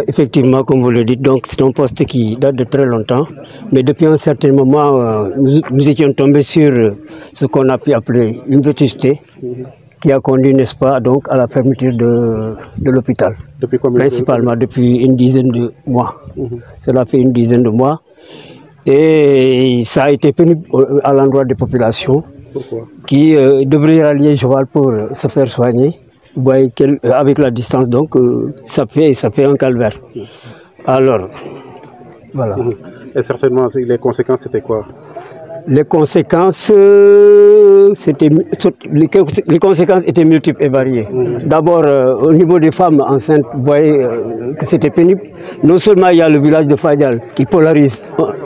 Effectivement, comme vous le dites, donc c'est un poste qui date de très longtemps, mais depuis un certain moment, nous étions tombés sur ce qu'on a pu appeler une vétusté qui a conduit, n'est-ce pas, donc à la fermeture de l'hôpital. Depuis combien principalement depuis une dizaine de mois. Cela fait une dizaine de mois. Et ça a été pénible à l'endroit des populations. Pourquoi? Qui devraient rallier cheval pour se faire soigner. Vous voyez avec la distance, donc ça fait un calvaire. Alors, voilà. Et certainement, les conséquences, c'était quoi? Les conséquences, les conséquences étaient multiples et variées. D'abord, au niveau des femmes enceintes, vous voyez que c'était pénible. Non seulement il y a le village de Fadial qui polarise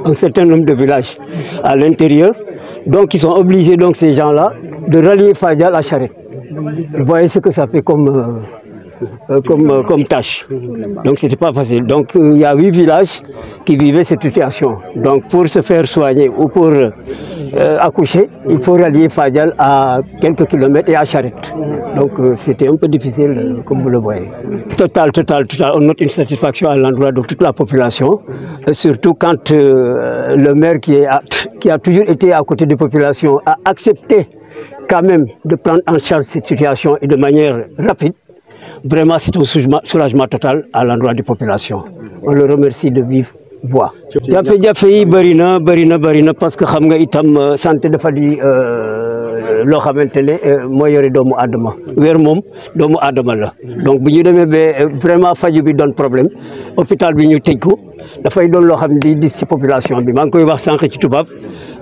un certain nombre de villages à l'intérieur, donc ils sont obligés, donc ces gens-là, de rallier Fadial à Charette. Vous voyez ce que ça fait comme tâche. Donc c'était pas facile. Donc il y a 8 villages qui vivaient cette situation. Donc pour se faire soigner ou pour accoucher, il faut rallier Fadial à quelques kilomètres et à Charette. Donc c'était un peu difficile, comme vous le voyez. Total. On note une satisfaction à l'endroit de toute la population, surtout quand le maire qui a toujours été à côté des populations a accepté quand même de prendre en charge cette situation et de manière rapide. Vraiment, c'est un soulagement total à l'endroit des populations. On le remercie de vive voix. jafe-jafe yi bëri na parce que xam nga itam santé dafa di loo xamante ne moo yore doomu aadama wér moom doomu aadama la. donc bu ñu demee ba vraiment faju bi doon problème hôpital bi ñu tëj ko dafay doon loo xam ne di dis ci population bi. maa ngi koy wax sànq ci tubaab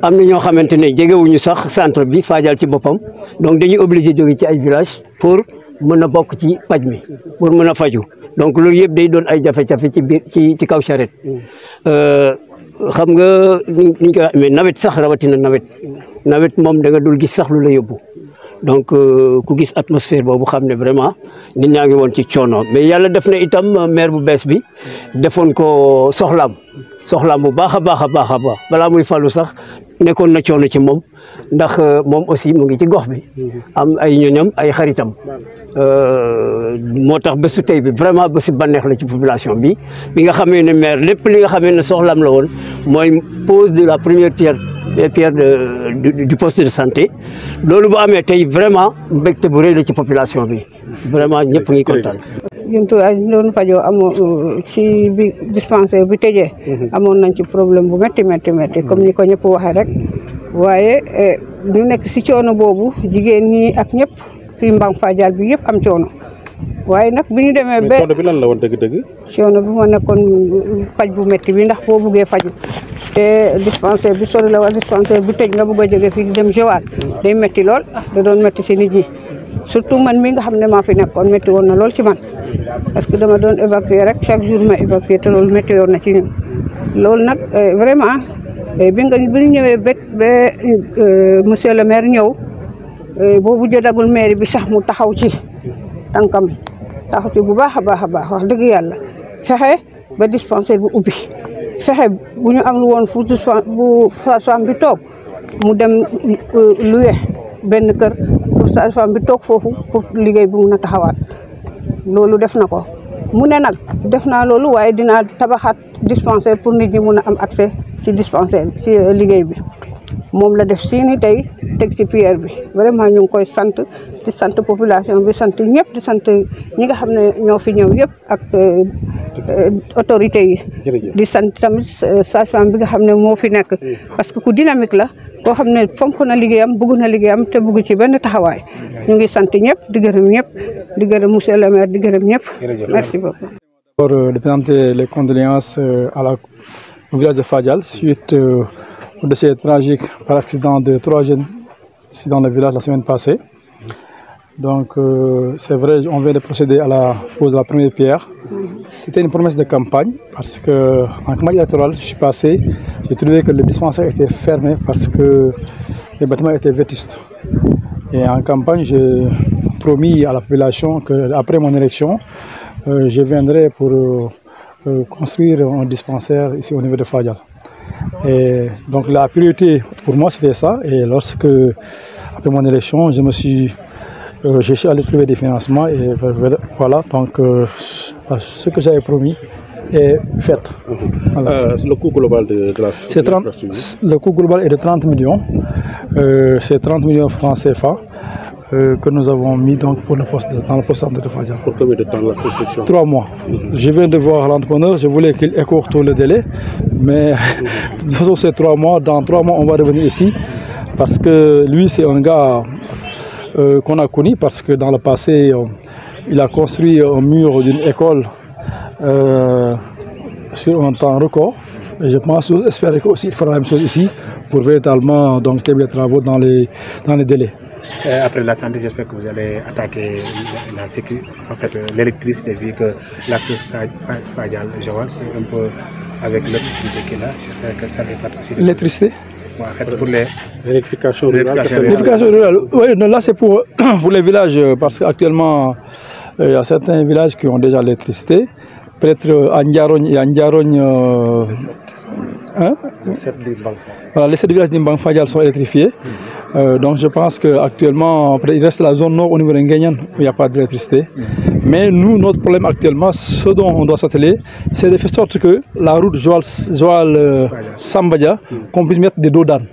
am na ñoo xamante ne jegewuñu sax centre bi Fadial ci boppam donc dañuy obligé jóge ci ay village pour mën a bokk ci paj mi pour mën a faju. donc loolu yëpp day doon ay jafe-jafe ci biir ci kaw charrette. xam nga ni ñu koy mais nawet sax rawatina nawet moom da nga dul gis sax lu la yóbbu. donc ku gis atmosphère boobu xam ne vraiment nit ñaa ngi woon ci coono mais yàlla def na itam maire bu bees bi defoon ko soxlaam bu baax a baax balaa muy falu sax nekkoon na coono ci moom ndax moom aussi mu ngi ci gox bi am ay ñoñam ay xaritam moo tax bésu tey bi vraiment bésu bànneex la ci population bi nga xamee ne maire lépp li nga xamee ne soxlaam la woon mooy pose de la première pierre du poste de santé loolu bu amee tey vraiment mbégte bu rëy la ci population bi vraiment ñëpp ngi kontaan. jumtuwaay yi doon fajoo amoon ci bi dispensaire bi tëjee amoon nañ ci problème bu métti comme ni ko ñëpp waxee rek waaye ñu nekk si coono boobu jigéen ñi ak ñëpp fi Mbang Fadial bi yëpp am coono waaye nag bi ñu demee ba coono bi lan la woon dëgg-dëgg. coono bi ma nekkoon faj bu métti bi ndax boo buggee faju te dispensaire bi sori la wala dispensaire bi tëj nga bugg a jóge fii dem Joal day métti lool da doon métti si nit ñi surtout man mi nga xam ne maa fi nekkoon métti woon na lool ci man parce que dama doon évacuer rek chaque jour ma évacuer te loolu métti woon na ci ñun loolu nag vraiment bi ñu ñëwee ba monsieur le maire ñëw boobu jotagul maire bi sax mu taxaw ci tànkam taxaw ci bu baax a baax wax dëgg yàlla fexe ba dispensaire bi ubbi fexe bu ñu am lu woon fu sage-femme bi toog mu dem loué benn kër pour sage-femme bi toog foofu pour liggéey bi mun a taxawaat loolu def na ko mu ne nag def naa loolu waaye dinaa tabaxaat dispensaire pour nit ñi mun a am accès ci dispensaire ci liggéey bi moom la def si ni tey teg ci pierre bi vraiment ñu ngi koy sant di sant population bi sant ñëpp di sant ñi nga xam ne ñoo fi ñëw yëpp ak autorités yi di sant tamit sage-femme bi nga xam ne moo fi nekk parce que ku dynamique la koo xam ne fonk na liggéeyam bëgg na liggéeyam te bëgg ci benn taxawaay ñu ngi sant ñëpp di gërëm ñëpp di gërëm monsieur le maire di gërëm ñëpp merci beaucoup. D'abord de présenter les condoléances au village de Fadial suite au décès tragique par accident de 3 jeunes ici dans le village la semaine passée. Donc c'est vrai, on vient de procéder à la pose de la première pierre. C'était une promesse de campagne parce que en campagne électorale, je suis passé, j'ai trouvé que le dispensaire était fermé parce que les bâtiments étaient vétustes. Et en campagne, j'ai promis à la population qu'après mon élection, je viendrai pour construire un dispensaire ici au niveau de Fadial. Et donc la priorité pour moi c'était ça. Et lorsque, après mon élection, je me suis je suis allé trouver des financements et voilà, donc ce que j'avais promis est fait. Voilà. Le coût global de la le coût global est de 30 millions. C'est 30 millions de francs CFA que nous avons mis donc pour dans le poste de Fadial. Pour combien de temps la construction? 3 mois. Je viens de voir l'entrepreneur, je voulais qu'il écourte le délai, mais de toute façon c'est 3 mois. Dans 3 mois on va revenir ici parce que lui c'est un gars qu'on a connu parce que dans le passé il a construit un mur d'une école sur un temps record. Et je pense, j'espère qu'il fera la même chose ici pour véritablement donc terminer les travaux dans les délais. Après la santé, j'espère que vous allez attaquer la sécurité, en fait l'électricité, vu que l'axe Fadial Joal, un peu avec l'obscurité qu'il a, j'espère que ça dépend aussi. L'électricité? En fait, pour l'électrification rurale. L'électrification rurale, oui, là c'est pour les villages, parce qu'actuellement il y a certains villages qui ont déjà l'électricité. Peut-être à Ndiarogne et à Ndiarogne. Voilà, les 7 villages d'Imbang Fadial sont électrifiés. Donc je pense qu'actuellement, il reste la zone nord au niveau de Nguyen où il n'y a pas d'électricité. Mais nous, notre problème actuellement, ce dont on doit s'atteler, c'est de faire sorte que la route Joal-Sambadia, qu'on puisse mettre des dos d'âne.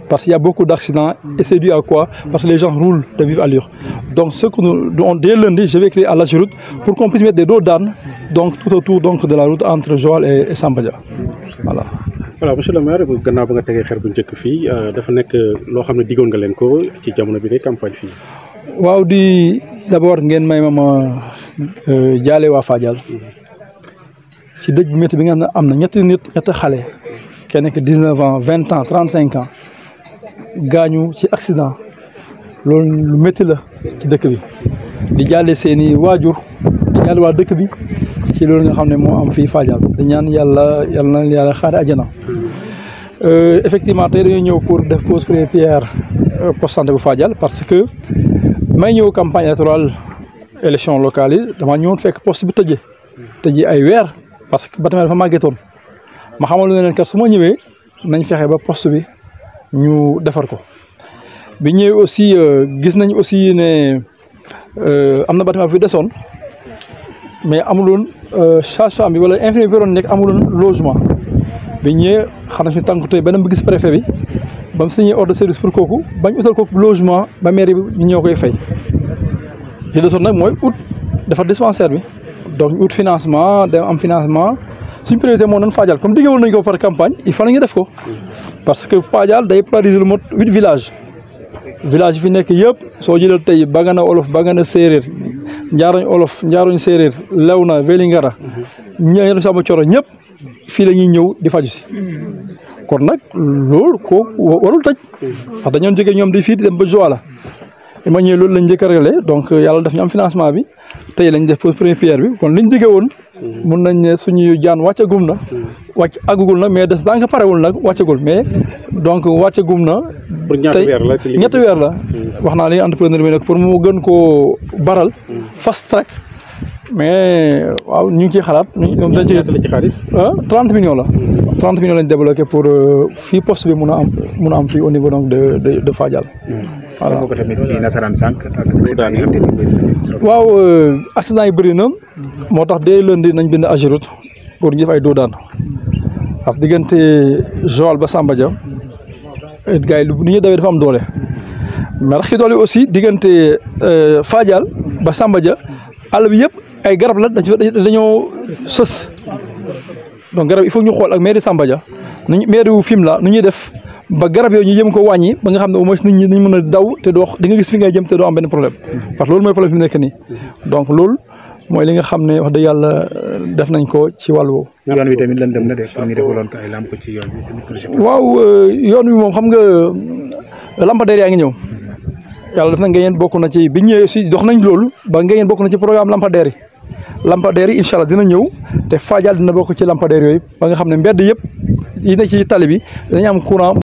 Parce qu'il y a beaucoup d'accidents et c'est dû à quoi? Parce que les gens roulent de vive allure. Donc ce que dès lundi, je vais créer à la route pour qu'on puisse mettre des dos d'âne donc tout autour donc de la route entre Joal et Sambadia. Voilà. Voilà, monsieur le maire, gannaaw ba nga tegee xeer bu njëkk fii dafa nekk loo xam ne diggoon nga leen ko ci jamono bi de campagne fii. waaw di d'abord ngeen may ma jaale waa Fadial si dëj bu métti bi nga xam ne am na ñetti xale kenn ki 19 ans 20 ans 35 ans gaañu ci accident loolu lu métti la ci dëkk bi di jaale seeni waajur di jaale waa dëkk bi ci loolu nga xam ne moo am fii Fadial di ñaan yàlla xaare àjjana. Effectivement tey dañoo ñëw pour def pose première pierre poste santé bu Fadial parce que may ñëw campagne électorale élection locale yi dama ñëwoon fekk poste bi tëjee ay weer parce que bâtiment dafa màggetoon ma xamal ne leen kat su ma ñëwee nañ fexe ba poste bi ñu defar ko bi ñëwee aussi gis nañ aussi ne am na bâtiment fi desoon mais amuloon sage-femme bi wala infirmier bi waroon nekk amuloon logement bi ñëwee xam na si tànku tey benn bi gis préfet bi ba mu signé ordre de service pour kooku bañ utal kooku logement ba mairie bi ñu ñoo koy fay li desoon nag mooy ut defar dispensaire bi donc ut financement dem am financement suñ priorité moo doon Fadial comme diggoon nañ ko par campagne il faut ñu def ko parce que Fadial day polariser lu mot 8 villages yi fi nekk yëpp soo jëlee tey Bagana Olof Bagana séeréer Njaaroñ Olof Njaaroñ séeréer Lewna Vélingara ñeenu sama coro ñëpp fii la ñuy ñëw di faju si kon nag loolu ko warul tëj wax dañoon jógee ñoom di fii di dem ba Joal ma ñëwee loolu lañ njëkk a réglé donc yàlla def ñu am financement bi tey lañ def première pierre bi kon liñ digge woon mun nañ ne suñu jaan wàccagum na àggugul na mais des daa nga parewul nag wàccagul mais donc wàccagum na tey ñetti weer la wax naa li entrepreneur bi nag pour mu gën koo baral fast track mais waaw ñu ngi ciy xalaat ñoom dañ ci xaalis 30 millions la 30 millions lañ débloqué pour fii poste bi mun a am fii au niveau donc de Fadial. Voilà. waaw accident yi bëri na moo tax dès lundi nañ bind AGEROUTE pour ñu def ay doodaan parce que diggante Joal ba Sambadia gars yi ni ñuy dawee dafa am doole mais rax ci doole aussi diggante Fadial ba Sambadia àll bi yëpp ay garab la dañoo sës donc garab il faut ñu xool ak mairie Sambadia mairie wu Fimela nu ñuy def ba garab yooyu ñu jëm ko wàññi ba nga xam ne au moins nit ñi dañ mën a daw te doo di nga gis fi ngay jëm te doo am benn problème parce que loolu mooy problème fi mu nekk nii donc loolu mooy li nga xam ne wax dëgg yàlla def nañ ko ci wàll woowu. yoon wi tamit lëndëm na de comme ni defaloon ko ay lamp ci yoon bi. waaw yoon wi moom xam nga lampadaire yaa ngi ñëw yàlla def na ngeen bokk na ci bi ñëwee aussi dox nañ loolu ba ngeen bokk na ci programme lampadaire yi incha allah dina ñëw te Fadial dina bokk ci lampadaire yooyu ba nga xam ne mbedd yëpp yi ne ci tali bi dañu am courant.